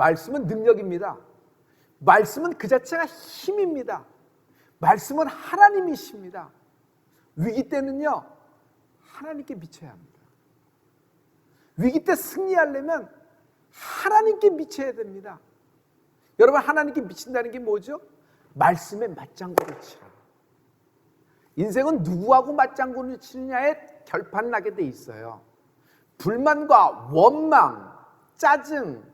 말씀은 능력입니다. 말씀은 그 자체가 힘입니다. 말씀은 하나님이십니다. 위기 때는요, 하나님께 미쳐야 합니다. 위기 때 승리하려면 하나님께 미쳐야 됩니다. 여러분, 하나님께 미친다는 게 뭐죠? 말씀에 맞장구를 치라. 인생은 누구하고 맞장구를 치느냐에 결판 나게 돼 있어요. 불만과 원망, 짜증,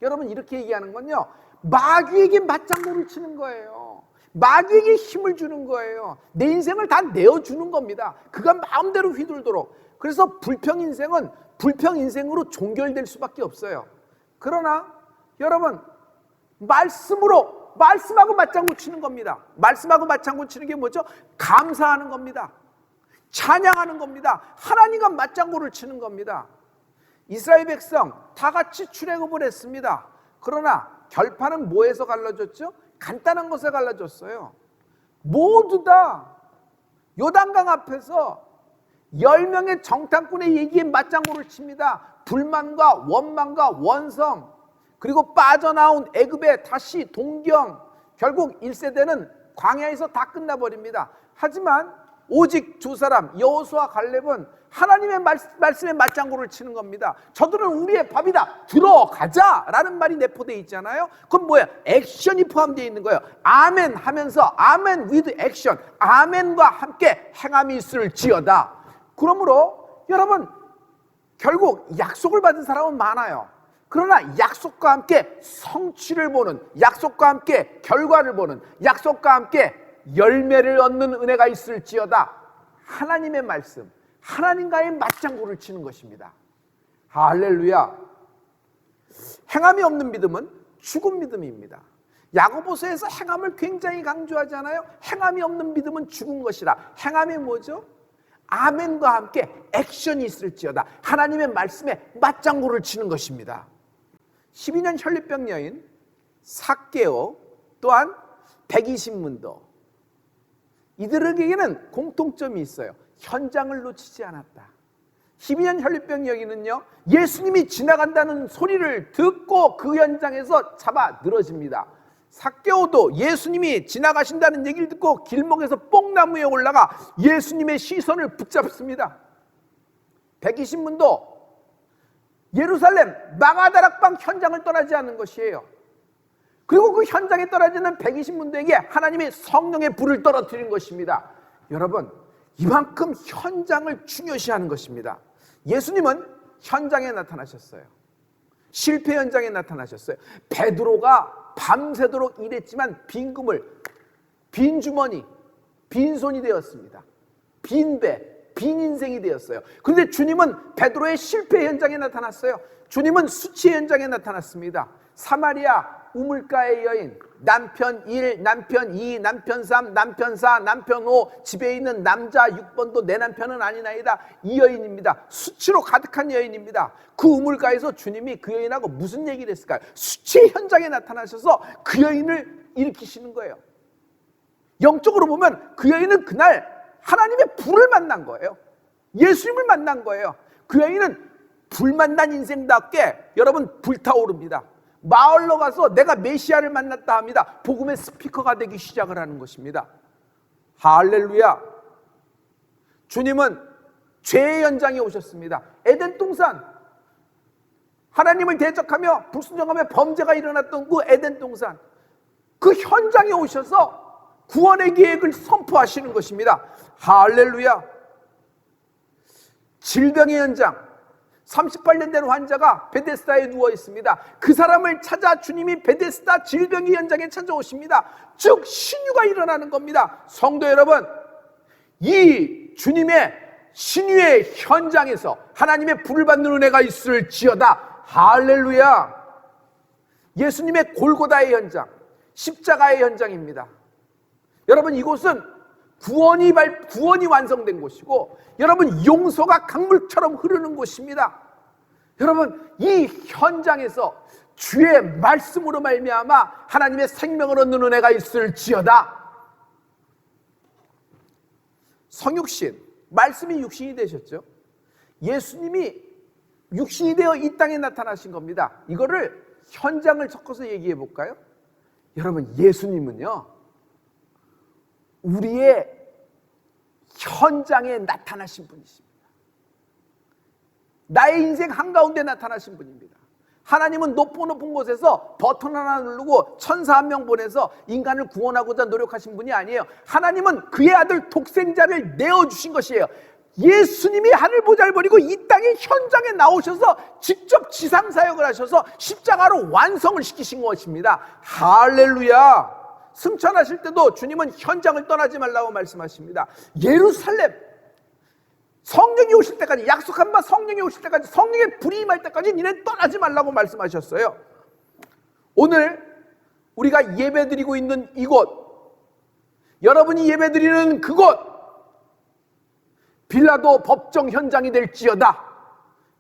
여러분 이렇게 얘기하는 건요, 마귀에게 맞장구를 치는 거예요. 마귀에게 힘을 주는 거예요. 내 인생을 다 내어주는 겁니다. 그가 마음대로 휘둘도록. 그래서 불평 인생은 불평 인생으로 종결될 수밖에 없어요. 그러나 여러분, 말씀하고 맞장구 치는 겁니다. 말씀하고 맞장구 치는 게 뭐죠? 감사하는 겁니다. 찬양하는 겁니다. 하나님과 맞장구를 치는 겁니다. 이스라엘 백성 다 같이 출애굽을 했습니다. 그러나 결판은 뭐에서 갈라졌죠? 간단한 것에 갈라졌어요. 모두 다 요단강 앞에서 10명의 정탐꾼의 얘기에 맞장구를 칩니다. 불만과 원망과 원성, 그리고 빠져나온 애굽에 다시 동경, 결국 1세대는 광야에서 다 끝나버립니다. 하지만 오직 두 사람, 여호수아와 갈렙은 하나님의 말씀에 맞장구를 치는 겁니다. 저들은 우리의 밥이다, 들어가자 라는 말이 내포되어 있잖아요. 그건 뭐예요? 액션이 포함되어 있는 거예요. 아멘 하면서 아멘 with 액션, 아멘과 함께 행함이 있을지어다. 그러므로 여러분, 결국 약속을 받은 사람은 많아요. 그러나 약속과 함께 성취를 보는, 약속과 함께 결과를 보는, 약속과 함께 열매를 얻는 은혜가 있을지어다. 하나님의 말씀, 하나님과의 맞장구를 치는 것입니다. 할렐루야. 행함이 없는 믿음은 죽은 믿음입니다. 야고보서에서 행함을 굉장히 강조하잖아요. 행함이 없는 믿음은 죽은 것이라. 행함이 뭐죠? 아멘과 함께 액션이 있을지어다. 하나님의 말씀에 맞장구를 치는 것입니다. 12년 혈류병 여인 삭개오, 또한 120문도, 이들에게는 공통점이 있어요. 현장을 놓치지 않았다. 12년 혈류병 여인은요, 예수님이 지나간다는 소리를 듣고 그 현장에서 잡아 늘어집니다. 삭개오도 예수님이 지나가신다는 얘기를 듣고 길목에서 뽕나무에 올라가 예수님의 시선을 붙잡습니다. 120문도 예루살렘 마가다락방 현장을 떠나지 않는 것이에요. 그리고 그 현장에 떨어지는 120문도에게 하나님의 성령의 불을 떨어뜨린 것입니다. 여러분, 이만큼 현장을 중요시하는 것입니다. 예수님은 현장에 나타나셨어요. 실패 현장에 나타나셨어요. 베드로가 밤새도록 일했지만 빈 그물, 빈 주머니, 빈손이 되었습니다. 빈 배, 빈 인생이 되었어요. 그런데 주님은 베드로의 실패 현장에 나타났어요. 주님은 수치 현장에 나타났습니다. 사마리아 우물가의 여인, 남편 1, 남편 2, 남편 3, 남편 4, 남편 5, 집에 있는 남자 6번도 내 남편은 아니나이다. 이 여인입니다. 수치로 가득한 여인입니다. 그 우물가에서 주님이 그 여인하고 무슨 얘기를 했을까요? 수치 현장에 나타나셔서 그 여인을 일으키시는 거예요. 영적으로 보면 그 여인은 그날 하나님의 불을 만난 거예요. 예수님을 만난 거예요. 그 여인은 불 만난 인생답게 여러분 불타오릅니다. 마을로 가서 내가 메시아를 만났다 합니다. 복음의 스피커가 되기 시작을 하는 것입니다. 할렐루야. 주님은 죄의 현장에 오셨습니다. 에덴 동산, 하나님을 대적하며 불순종하며 범죄가 일어났던 그 에덴 동산, 그 현장에 오셔서 구원의 계획을 선포하시는 것입니다. 할렐루야. 질병의 현장, 38년 된 환자가 베데스다에 누워 있습니다. 그 사람을 찾아 주님이 베데스다 질병의 현장에 찾아오십니다. 즉 신유가 일어나는 겁니다. 성도 여러분, 이 주님의 신유의 현장에서 하나님의 불을 받는 은혜가 있을지어다. 할렐루야. 예수님의 골고다의 현장, 십자가의 현장입니다. 여러분, 이곳은 구원이 완성된 곳이고, 여러분, 용서가 강물처럼 흐르는 곳입니다. 여러분, 이 현장에서 주의 말씀으로 말미암아 하나님의 생명을 얻는 은혜가 있을지어다. 성육신, 말씀이 육신이 되셨죠. 예수님이 육신이 되어 이 땅에 나타나신 겁니다. 이거를 현장을 섞어서 얘기해 볼까요? 여러분, 예수님은요, 우리의 현장에 나타나신 분이십니다. 나의 인생 한가운데 나타나신 분입니다. 하나님은 높은 곳에서 버튼 하나 누르고 천사 한 명 보내서 인간을 구원하고자 노력하신 분이 아니에요. 하나님은 그의 아들 독생자를 내어주신 것이에요. 예수님이 하늘 보좌를 버리고 이 땅의 현장에 나오셔서 직접 지상사역을 하셔서 십자가로 완성을 시키신 것입니다. 할렐루야. 승천하실 때도 주님은 현장을 떠나지 말라고 말씀하십니다. 예루살렘, 성령이 오실 때까지, 약속한 바 성령이 오실 때까지, 성령의 불이 임할 때까지 니네 떠나지 말라고 말씀하셨어요. 오늘 우리가 예배드리고 있는 이곳, 여러분이 예배드리는 그곳, 빌라도 법정 현장이 될지어다.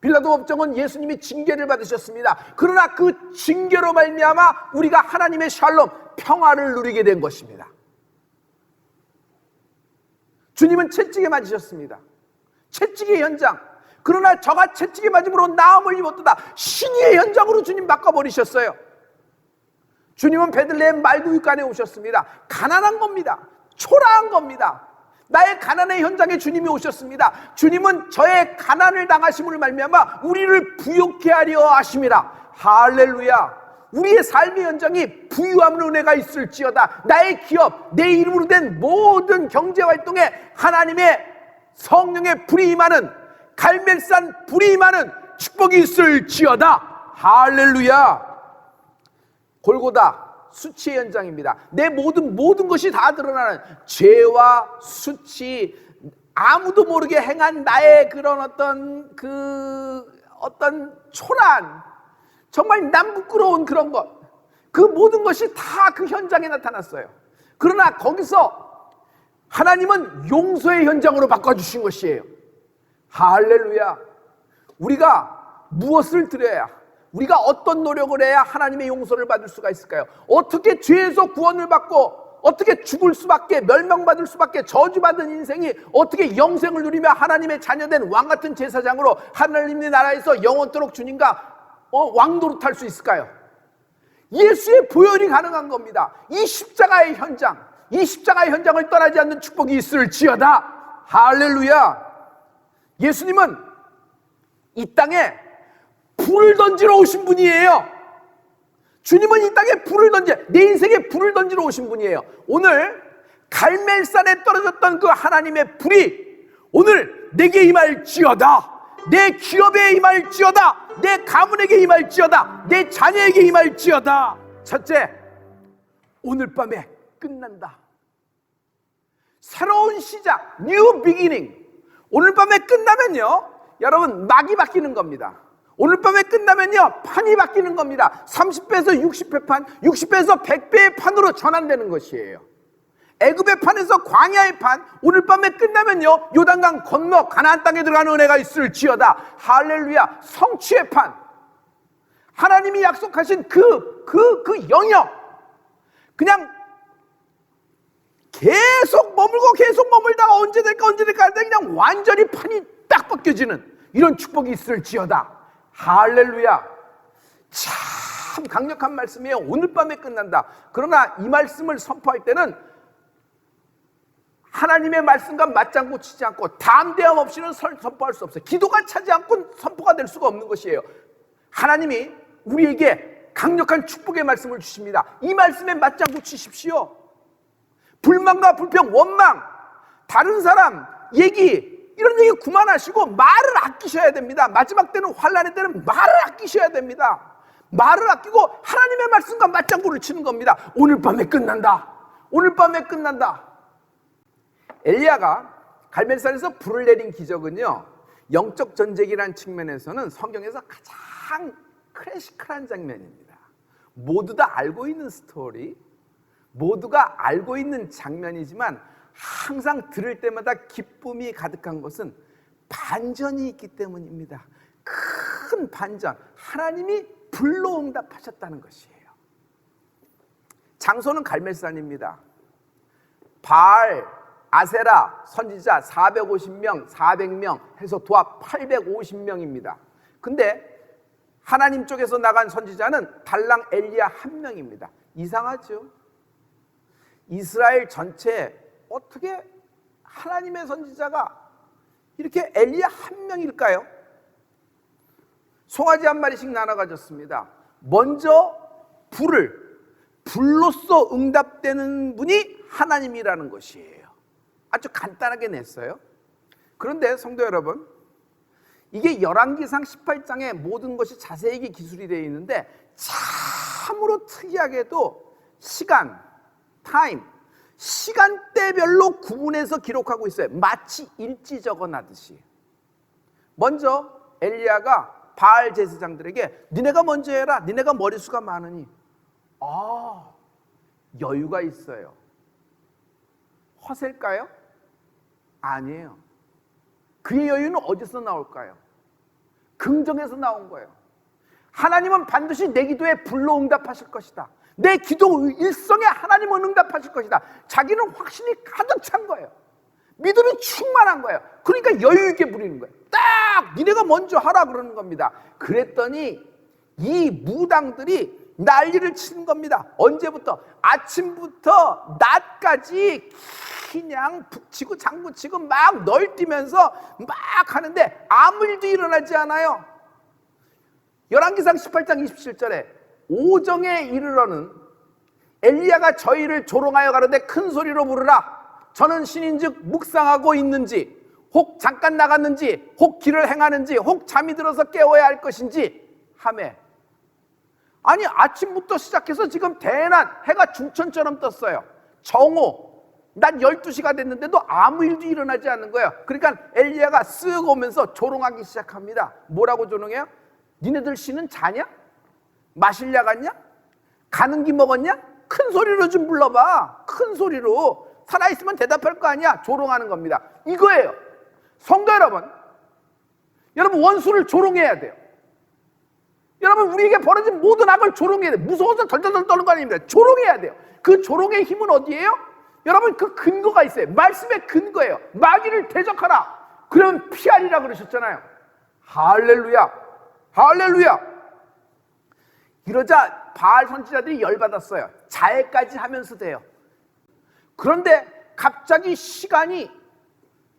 빌라도 법정은 예수님이 징계를 받으셨습니다. 그러나 그 징계로 말미암아 우리가 하나님의 샬롬, 평화를 누리게 된 것입니다. 주님은 채찍에 맞으셨습니다. 채찍의 현장. 그러나 저가 채찍에 맞음으로 나음을 입었도다. 신의의 현장으로 주님 바꿔버리셨어요. 주님은 베들레헴 말구유간에 오셨습니다. 가난한 겁니다. 초라한 겁니다. 나의 가난의 현장에 주님이 오셨습니다. 주님은 저의 가난을 당하심을 말미암아 우리를 부욕케 하려 하심이라. 할렐루야. 우리의 삶의 현장이 부유함의 은혜가 있을지어다. 나의 기업, 내 이름으로 된 모든 경제활동에 하나님의 성령의 불이 임하는, 갈멜산 불이 임하는 축복이 있을지어다. 할렐루야. 골고다 수치의 현장입니다. 내 모든 것이 다 드러나는 죄와 수치, 아무도 모르게 행한 나의 그런 어떤 초라한, 정말 남 부끄러운 그런 것, 그 모든 것이 다 그 현장에 나타났어요. 그러나 거기서 하나님은 용서의 현장으로 바꿔주신 것이에요. 할렐루야. 우리가 무엇을 드려야, 우리가 어떤 노력을 해야 하나님의 용서를 받을 수가 있을까요? 어떻게 죄에서 구원을 받고, 어떻게 죽을 수밖에, 멸망받을 수밖에, 저주받은 인생이 어떻게 영생을 누리며 하나님의 자녀된 왕같은 제사장으로 하나님의 나라에서 영원토록 주님과 왕노릇할 수 있을까요? 예수의 보혈이 가능한 겁니다. 이 십자가의 현장, 이 십자가의 현장을 떠나지 않는 축복이 있을지어다. 할렐루야. 예수님은 이 땅에 불을 던지러 오신 분이에요. 주님은 이 땅에 불을 내 인생에 불을 던지러 오신 분이에요. 오늘 갈멜산에 떨어졌던 그 하나님의 불이 오늘 내게 임할지어다. 내 기업에 임할지어다. 내 가문에게 임할지어다. 내 자녀에게 임할지어다. 첫째, 오늘 밤에 끝난다. 새로운 시작, new beginning. 오늘 밤에 끝나면요, 여러분, 막이 바뀌는 겁니다. 오늘 밤에 끝나면요, 판이 바뀌는 겁니다. 30배에서 60배 판, 60배에서 100배의 판으로 전환되는 것이에요. 애굽의 판에서 광야의 판, 오늘 밤에 끝나면요, 요단강 건너 가나안 땅에 들어가는 은혜가 있을지어다. 할렐루야. 성취의 판, 하나님이 약속하신 그 영역, 그냥 계속 머물다가 언제 될까 하다 그냥 완전히 판이 딱 벗겨지는 이런 축복이 있을지어다. 할렐루야. 참 강력한 말씀이에요. 오늘 밤에 끝난다. 그러나 이 말씀을 선포할 때는 하나님의 말씀과 맞장구 치지 않고 담대함 없이는 선포할 수 없어요. 기도가 차지 않고 선포가 될 수가 없는 것이에요. 하나님이 우리에게 강력한 축복의 말씀을 주십니다. 이 말씀에 맞장구 치십시오. 불만과 불평, 원망, 다른 사람 얘기, 이런 얘기 그만하시고 말을 아끼셔야 됩니다. 마지막 때는, 환난의 때는 말을 아끼셔야 됩니다. 말을 아끼고 하나님의 말씀과 맞장구를 치는 겁니다. 오늘 밤에 끝난다. 오늘 밤에 끝난다. 엘리야가 갈멜산에서 불을 내린 기적은요, 영적 전쟁이라는 측면에서는 성경에서 가장 클래시컬한 장면입니다. 모두 다 알고 있는 스토리, 모두가 알고 있는 장면이지만 항상 들을 때마다 기쁨이 가득한 것은 반전이 있기 때문입니다. 큰 반전, 하나님이 불로 응답하셨다는 것이에요. 장소는 갈멜산입니다. 바알, 아세라 선지자 450명, 400명 해서 도합 850명입니다. 근데 하나님 쪽에서 나간 선지자는 달랑 엘리야 한 명입니다. 이상하죠? 이스라엘 전체에 어떻게 하나님의 선지자가 이렇게 엘리야 한 명일까요? 송아지 한 마리씩 나눠 가졌습니다. 먼저 불로써 응답되는 분이 하나님이라는 것이에요. 아주 간단하게 냈어요. 그런데 성도 여러분, 이게 열왕기상 18장에 모든 것이 자세히 기술이 되어 있는데 참으로 특이하게도 시간대별로 구분해서 기록하고 있어요. 마치 일지 적어놔듯이. 먼저 엘리야가 바알 제사장들에게 니네가 먼저 해라. 니네가 머리수가 많으니. 여유가 있어요. 허세일까요? 아니에요. 그의 여유는 어디서 나올까요? 긍정에서 나온 거예요. 하나님은 반드시 내 기도에 불로 응답하실 것이다. 내 기도 일성에 하나님은 응답하실 것이다. 자기는 확신이 가득 찬 거예요. 믿음이 충만한 거예요. 그러니까 여유 있게 부리는 거예요. 딱 니네가 먼저 하라 그러는 겁니다. 그랬더니 이 무당들이 난리를 치는 겁니다. 언제부터? 아침부터 낮까지 그냥 북치고 장구치고 막 널뛰면서 막 하는데 아무 일도 일어나지 않아요. 열왕기상 18장 27절에 오정에 이르러는 엘리야가 저희를 조롱하여 가로되 큰 소리로 부르라. 저는 신인즉 묵상하고 있는지, 혹 잠깐 나갔는지, 혹 길을 행하는지, 혹 잠이 들어서 깨워야 할 것인지 하매. 아니 아침부터 시작해서 지금 대낮 해가 중천처럼 떴어요. 정오 낮 12시가 됐는데도 아무 일도 일어나지 않는 거예요. 그러니까 엘리야가 쓱 오면서 조롱하기 시작합니다. 뭐라고 조롱해요? 니네들 신은 자냐? 마실 약 같냐? 가는 기 먹었냐? 큰 소리로 좀 불러봐. 큰 소리로. 살아있으면 대답할 거 아니야. 조롱하는 겁니다. 이거예요. 성도 여러분 원수를 조롱해야 돼요. 여러분 우리에게 벌어진 모든 악을 조롱해야 돼요. 무서워서 덜덜덜 떠는 거 아닙니다. 조롱해야 돼요. 그 조롱의 힘은 어디예요? 여러분 그 근거가 있어요. 말씀의 근거예요. 마귀를 대적하라. 그러면 피하리라 그러셨잖아요. 할렐루야. 할렐루야. 이러자 바알 선지자들이 열받았어요. 자해까지 하면서 돼요. 그런데 갑자기 시간이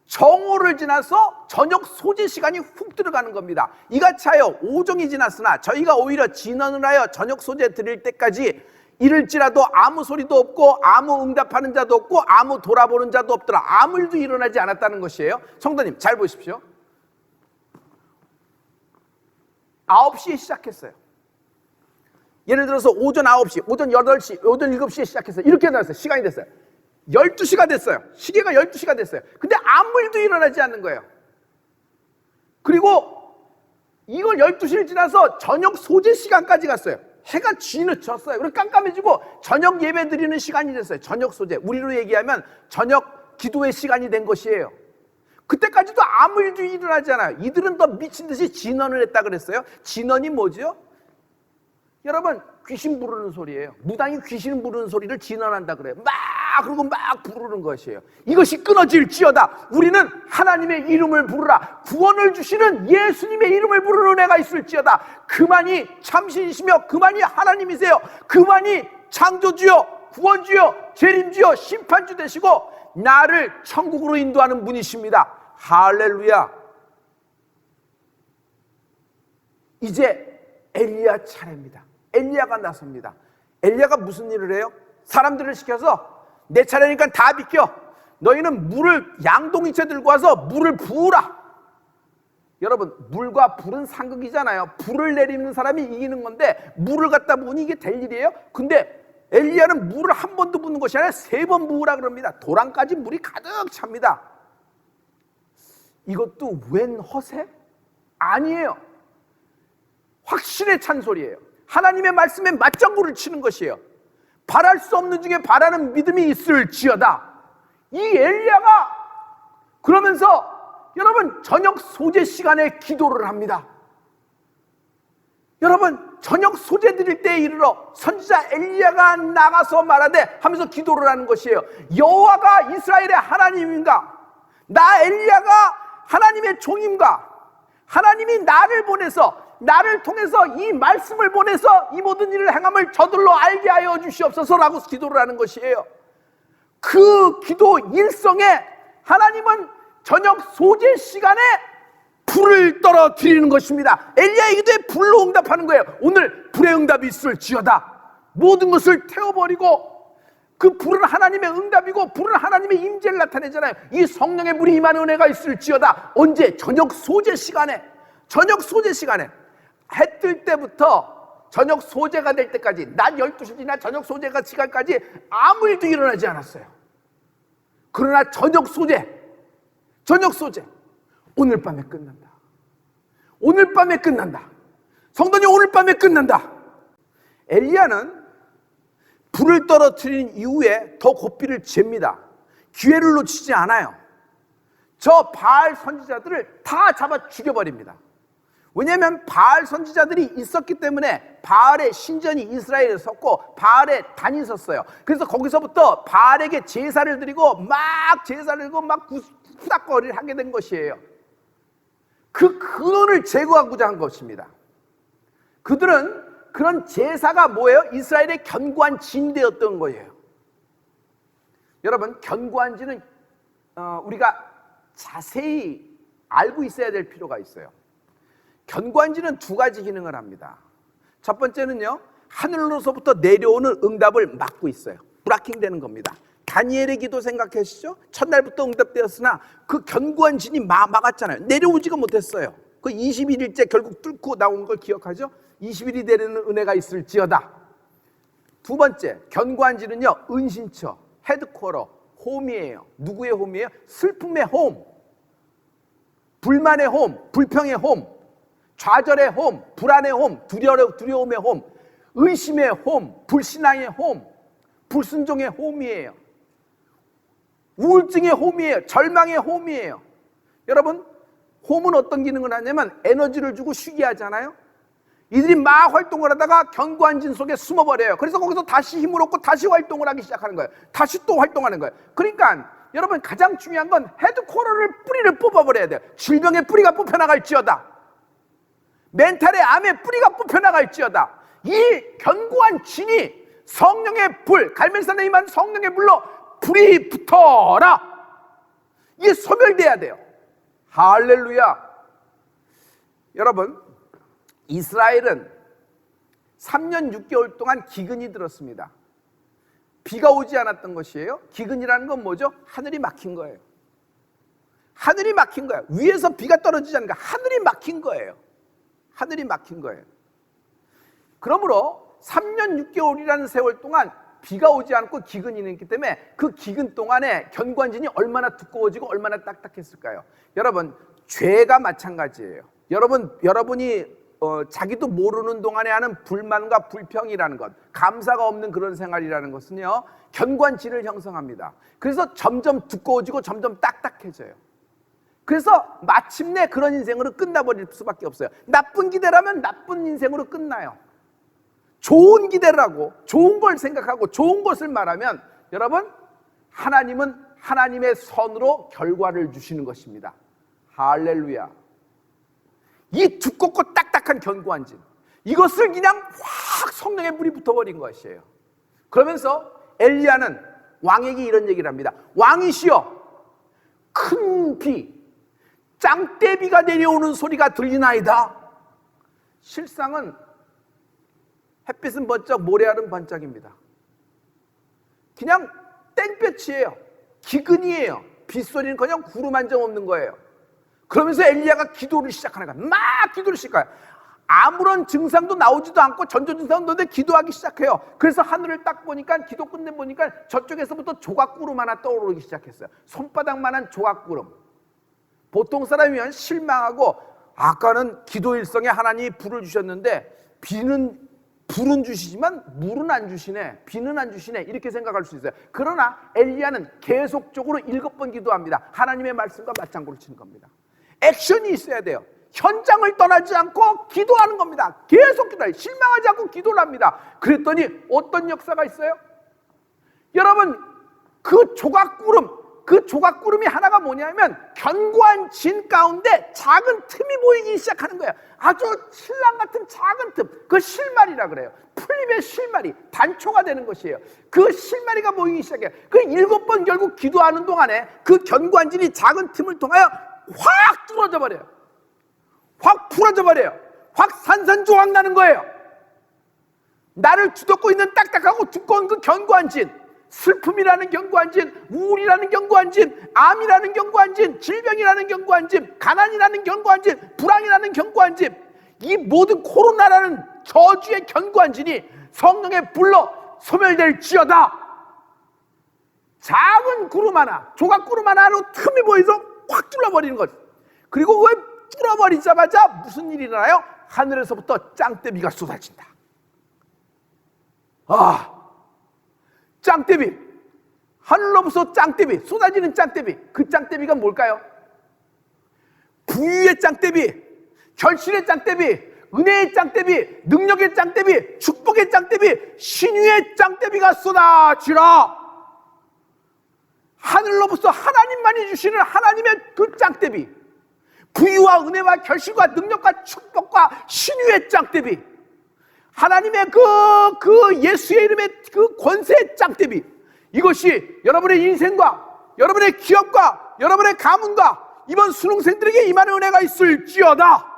정오를 지나서 저녁 소재 시간이 훅 들어가는 겁니다. 이같이 하여 오정이 지났으나 저희가 오히려 진언을 하여 저녁 소재 드릴 때까지 이를지라도 아무 소리도 없고 아무 응답하는 자도 없고 아무 돌아보는 자도 없더라. 아무 일도 일어나지 않았다는 것이에요. 성도님 잘 보십시오. 9시에 시작했어요. 예를 들어서 오전 9시, 오전 8시, 오전 7시에 시작했어요. 이렇게 나왔어요. 시간이 됐어요. 12시가 됐어요. 시계가 12시가 됐어요. 근데 아무 일도 일어나지 않는 거예요. 그리고 이걸 12시를 지나서 저녁 소재 시간까지 갔어요. 해가 쥐늦었어요. 그리고 깜깜해지고 저녁 예배 드리는 시간이 됐어요. 저녁 소재. 우리로 얘기하면 저녁 기도의 시간이 된 것이에요. 그때까지도 아무 일도 일어나지 않아요. 이들은 더 미친 듯이 진언을 했다 그랬어요. 진언이 뭐죠? 여러분 귀신 부르는 소리예요. 무당이 귀신 부르는 소리를 진언한다 그래요. 그러고 막 부르는 것이에요. 이것이 끊어질지어다. 우리는 하나님의 이름을 부르라. 구원을 주시는 예수님의 이름을 부르는 애가 있을지어다. 그만이 참신이시며 그만이 하나님이세요. 그만이 창조주여 구원주여 재림주여 심판주 되시고 나를 천국으로 인도하는 분이십니다. 할렐루야. 이제 엘리야 차례입니다. 엘리야가 나섭니다. 엘리야가 무슨 일을 해요? 사람들을 시켜서 내 차례니까 다 비켜. 너희는 물을 양동이째 들고 와서 물을 부으라. 여러분 물과 불은 상극이잖아요. 불을 내리는 사람이 이기는 건데 물을 갖다 부으니 이게 될 일이에요? 근데 엘리야는 물을 한 번도 부는 것이 아니라 3번 부으라 그럽니다. 도랑까지 물이 가득 찹니다. 이것도 웬 허세? 아니에요. 확신에 찬 소리예요. 하나님의 말씀에 맞장구를 치는 것이에요. 바랄 수 없는 중에 바라는 믿음이 있을지어다. 이 엘리야가 그러면서 여러분 저녁 소재 시간에 기도를 합니다. 여러분 저녁 소재 드릴 때에 이르러 선지자 엘리야가 나가서 말하되 하면서 기도를 하는 것이에요. 여호와가 이스라엘의 하나님인가? 나 엘리야가 하나님의 종인가? 하나님이 나를 보내서, 나를 통해서 이 말씀을 보내서 이 모든 일을 행함을 저들로 알게 하여 주시옵소서라고 기도를 하는 것이에요. 그 기도 일성에 하나님은 저녁 소재 시간에 불을 떨어뜨리는 것입니다. 엘리야의 기도에 불로 응답하는 거예요. 오늘 불의 응답이 있을지어다. 모든 것을 태워버리고, 그 불은 하나님의 응답이고 불은 하나님의 임재를 나타내잖아요. 이 성령의 불이 임하는 은혜가 있을지어다. 언제? 저녁 소재 시간에. 저녁 소재 시간에 해 뜰 때부터 저녁 소재가 될 때까지, 낮 12시 지나 저녁 소재가 시간까지 아무 일도 일어나지 않았어요. 그러나 저녁 소재, 오늘 밤에 끝난다. 오늘 밤에 끝난다. 성도님, 오늘 밤에 끝난다. 엘리야는 불을 떨어뜨린 이후에 더 고삐를 잽니다. 기회를 놓치지 않아요. 저 바알 선지자들을 다 잡아 죽여버립니다. 왜냐하면 바알 선지자들이 있었기 때문에 바알의 신전이 이스라엘에 섰고 바알의 단이 섰어요. 그래서 거기서부터 바알에게 제사를 드리고 막 후닥거리를 하게 된 것이에요. 그 근원을 제거하고자 한 것입니다. 그들은 그런 제사가 뭐예요? 이스라엘의 견고한 진대였던 거예요. 여러분, 견고한 진은 우리가 자세히 알고 있어야 될 필요가 있어요. 견고한 진은 두 가지 기능을 합니다. 첫 번째는요, 하늘로서부터 내려오는 응답을 막고 있어요. 브라킹 되는 겁니다. 다니엘의 기도 생각하시죠? 첫날부터 응답되었으나 그 견고한 진이 막았잖아요. 내려오지가 못했어요. 그 21일째 결국 뚫고 나온 걸 기억하죠? 20일이 내리는 은혜가 있을지어다. 두 번째, 견고한 진은요, 은신처, 헤드쿼터, 홈이에요. 누구의 홈이에요? 슬픔의 홈, 불만의 홈, 불평의 홈, 좌절의 홈, 불안의 홈, 두려움의 홈, 의심의 홈, 불신앙의 홈, 불순종의 홈이에요. 우울증의 홈이에요. 절망의 홈이에요. 여러분, 홈은 어떤 기능을 하냐면 에너지를 주고 쉬게 하잖아요. 이들이 막 활동을 하다가 견고한 진 속에 숨어버려요. 그래서 거기서 다시 힘을 얻고 다시 활동을 하기 시작하는 거예요. 다시 또 활동하는 거예요. 그러니까 여러분, 가장 중요한 건 헤드쿼터를, 뿌리를 뽑아버려야 돼요. 질병의 뿌리가 뽑혀나갈지어다. 멘탈의 암의 뿌리가 뽑혀나갈지어다. 이 견고한 진이 성령의 불, 갈멜산에 임한 성령의 불로 불이 붙어라. 이게 소멸돼야 돼요. 할렐루야. 여러분, 이스라엘은 3년 6개월 동안 기근이 들었습니다. 비가 오지 않았던 것이에요. 기근이라는 건 뭐죠? 하늘이 막힌 거예요. 하늘이 막힌 거예요. 위에서 비가 떨어지지 않으니까 하늘이 막힌 거예요. 하늘이 막힌 거예요. 그러므로 3년 6개월이라는 세월 동안 비가 오지 않고 기근이 있기 때문에 그 기근 동안에 견고한 진이 얼마나 두꺼워지고 얼마나 딱딱했을까요? 여러분, 죄가 마찬가지예요. 여러분이 자기도 모르는 동안에 하는 불만과 불평이라는 것, 감사가 없는 그런 생활이라는 것은요, 견고한 진을 형성합니다. 그래서 점점 두꺼워지고 점점 딱딱해져요. 그래서 마침내 그런 인생으로 끝나버릴 수밖에 없어요. 나쁜 기대라면 나쁜 인생으로 끝나요. 좋은 기대를 하고 좋은 걸 생각하고 좋은 것을 말하면 여러분, 하나님은 하나님의 선으로 결과를 주시는 것입니다. 할렐루야. 이 두껍고 딱딱한 견고한 진, 이것을 그냥 확 성령의 불이 붙어버린 것이에요. 그러면서 엘리야는 왕에게 이런 얘기를 합니다. 왕이시여, 큰 비, 짱대비가 내려오는 소리가 들리나이다. 실상은 햇빛은 번쩍, 모래알은 번쩍입니다. 그냥 땡볕이에요. 기근이에요. 빗소리는 그냥 구름 한 점 없는 거예요. 그러면서 엘리야가 기도를 시작하는 거야. 막 기도를 시작해요. 아무런 증상도 나오지도 않고 전조증상도 없는데 기도하기 시작해요. 그래서 하늘을 딱 보니까, 기도 끝내 보니까 저쪽에서부터 조각구름 하나 떠오르기 시작했어요. 손바닥만한 조각구름. 보통 사람이면 실망하고, 아까는 기도 일성에 하나님이 불을 주셨는데 불은 주시지만 물은 안 주시네, 비는 안 주시네, 이렇게 생각할 수 있어요. 그러나 엘리야는 계속적으로 7번 기도합니다. 하나님의 말씀과 맞장구를 치는 겁니다. 액션이 있어야 돼요. 현장을 떠나지 않고 기도하는 겁니다. 계속 기도해요. 실망하지 않고 기도를 합니다. 그랬더니 어떤 역사가 있어요? 여러분, 그 조각구름, 그 조각구름이 하나가 뭐냐면 견고한 진 가운데 작은 틈이 보이기 시작하는 거예요. 아주 신랑 같은 작은 틈, 그 실마리라 그래요. 풀잎의 실마리, 단초가 되는 것이에요. 그 실마리가 보이기 시작해요. 그 7번 결국 기도하는 동안에 그 견고한 진이 작은 틈을 통하여 확 뚫어져 버려요. 확 풀어져 버려요. 확 산산조각 나는 거예요. 나를 뒤덮고 있는 딱딱하고 두꺼운 그 견고한 진, 슬픔이라는 견고한 진, 우울이라는 견고한 진, 암이라는 견고한 진, 질병이라는 견고한 진, 가난이라는 견고한 진, 불황이라는 견고한 진, 이 모든 코로나라는 저주의 견고한 진이 성령의 불로 소멸될지어다. 작은 구름 하나, 조각 구름 하나로 틈이 보여서 확 뚫어버리는 것. 그리고 왜 뚫어버리자마자 무슨 일이 일어나요? 하늘에서부터 짱대비가 쏟아진다. 짱대비, 하늘로부터 짱대비, 쏟아지는 짱대비. 그 짱대비가 뭘까요? 부유의 짱대비, 결실의 짱대비, 은혜의 짱대비, 능력의 짱대비, 축복의 짱대비, 신유의 짱대비가 쏟아지라. 하늘로부터 하나님만이 주시는 하나님의 그 짱대비, 부유와 은혜와 결실과 능력과 축복과 신유의 짱대비, 하나님의 그 예수의 이름의 그 권세의 짱대비, 이것이 여러분의 인생과 여러분의 기업과 여러분의 가문과 이번 수능생들에게 임하는 은혜가 있을지어다.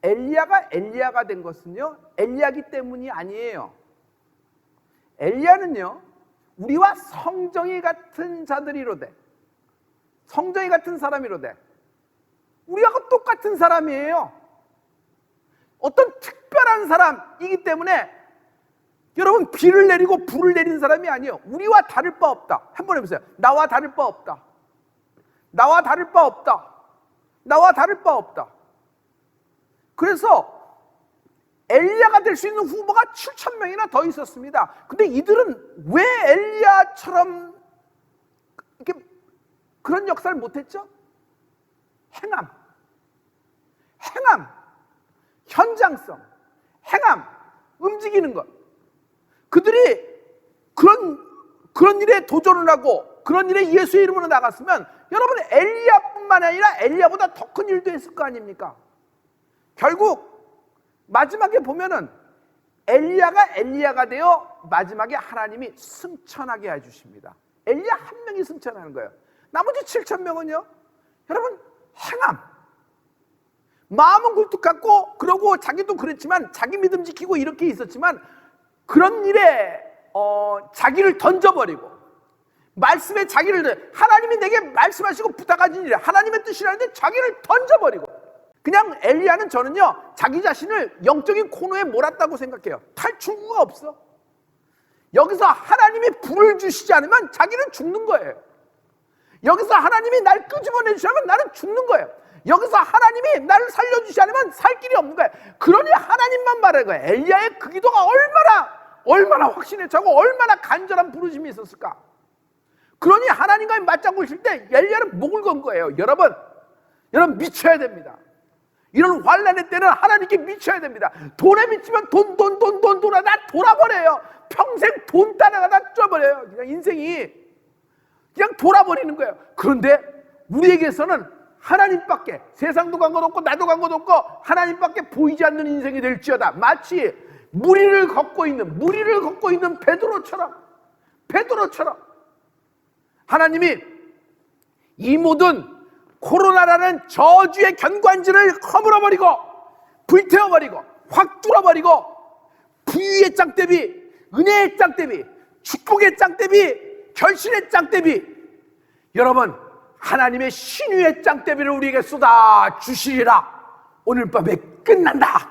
엘리야가 된 것은요, 엘리야기 때문이 아니에요. 엘리야는요, 우리와 성정이 같은 자들이로되, 성정이 같은 사람이로되, 우리하고 똑같은 사람이에요. 어떤 특별한 사람이기 때문에 여러분 비를 내리고 불을 내린 사람이 아니에요. 우리와 다를 바 없다. 한번 해보세요. 나와 다를 바 없다. 나와 다를 바 없다. 나와 다를 바 없다. 그래서 엘리야가 될 수 있는 후보가 7,000명이나 더 있었습니다. 근데 이들은 왜 엘리야처럼 이렇게 그런 역사를 못했죠? 행함, 현장성, 행함, 움직이는 것. 그들이 그런 일에 도전을 하고 그런 일에 예수의 이름으로 나갔으면 여러분 엘리야뿐만 아니라 엘리야보다 더 큰 일도 했을 거 아닙니까? 결국 마지막에 보면은 엘리야가 되어 마지막에 하나님이 승천하게 해주십니다. 엘리야 한 명이 승천하는 거예요. 나머지 7,000명은요, 여러분 행함, 마음은 굴뚝 같고 그러고 자기도 그랬지만 자기 믿음 지키고 이렇게 있었지만 그런 일에 자기를 던져버리고 말씀에 자기를, 하나님이 내게 말씀하시고 부탁하신 일에 하나님의 뜻이라는데 자기를 던져버리고, 그냥 엘리야는 저는요 자기 자신을 영적인 코너에 몰았다고 생각해요. 탈출구가 없어. 여기서 하나님이 불을 주시지 않으면 자기는 죽는 거예요. 여기서 하나님이 날 끄집어내주지 않으면 나는 죽는 거예요. 여기서 하나님이 나를 살려주지 않으면 살 길이 없는 거예요. 그러니 하나님만 말하는 거예요. 엘리야의 그 기도가 얼마나 확신에 차고 얼마나 간절한 부르심이 있었을까. 그러니 하나님과 맞장구 칠 때 엘리야는 목을 건 거예요. 여러분 미쳐야 됩니다. 이런 환난의 때는 하나님께 미쳐야 됩니다. 돈에 미치면 돈 하다 돌아버려요. 평생 돈 따라가다 쪄버려요. 그냥 인생이 그냥 돌아버리는 거예요. 그런데 우리에게서는 하나님밖에, 세상도 간 것 없고 나도 간 것 없고 하나님밖에 보이지 않는 인생이 될지어다. 마치 무리를 걷고 있는 베드로처럼 하나님이 이 모든 코로나라는 저주의 견관지를 허물어버리고 불태워버리고 확 뚫어버리고 부유의 짱대비, 은혜의 짱대비, 축복의 짱대비, 결실의 짱대비, 여러분 하나님의 신유의 짱대비를 우리에게 쏟아 주시리라. 오늘 밤에 끝난다.